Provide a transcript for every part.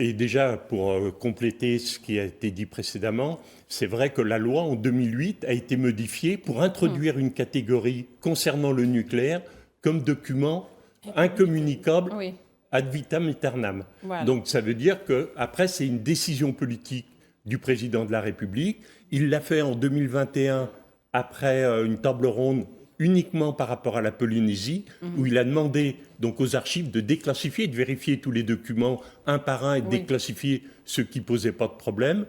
Et déjà, pour compléter ce qui a été dit précédemment, c'est vrai que la loi en 2008 a été modifiée pour introduire une catégorie concernant le nucléaire comme document incommunicable Oui, ad vitam aeternam. voilà. Donc ça veut dire que après c'est une décision politique du président de la République. Il l'a fait en 2021 après une table ronde uniquement par rapport à la Polynésie, où il a demandé donc aux archives de déclassifier, de vérifier tous les documents un par un et de Oui. déclassifier ceux qui posaient pas de problème.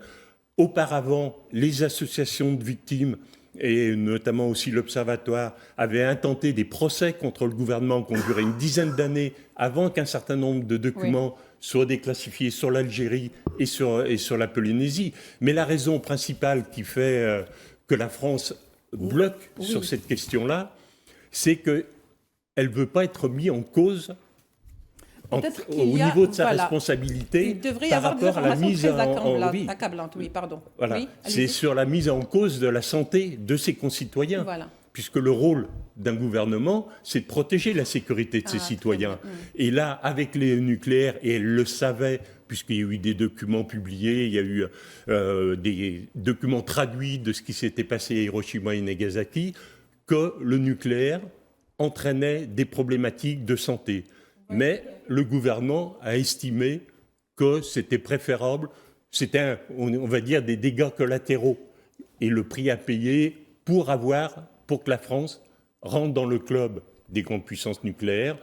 Auparavant, les associations de victimes et notamment aussi l'Observatoire avaient intenté des procès contre le gouvernement qui ont duré une dizaine d'années avant qu'un certain nombre de documents soient déclassifiés sur l'Algérie et sur la Polynésie. Mais la raison principale qui fait que la France bloque sur cette question-là, c'est qu'elle ne veut pas être mise en cause au niveau de sa responsabilité par rapport à la mise accablantes. Oui, pardon. Voilà. Oui, c'est sur la mise en cause de la santé de ses concitoyens. Voilà. Puisque le rôle d'un gouvernement, c'est de protéger la sécurité de ses citoyens. Et là, avec les nucléaires, et elle le savait, puisqu'il y a eu des documents publiés, il y a eu des documents traduits de ce qui s'était passé à Hiroshima et Nagasaki, que le nucléaire entraînait des problématiques de santé. Mais le gouvernement a estimé que c'était préférable, c'était, on va dire, des dégâts collatéraux. Et le prix à payer pour que la France rentre dans le club des grandes puissances nucléaires,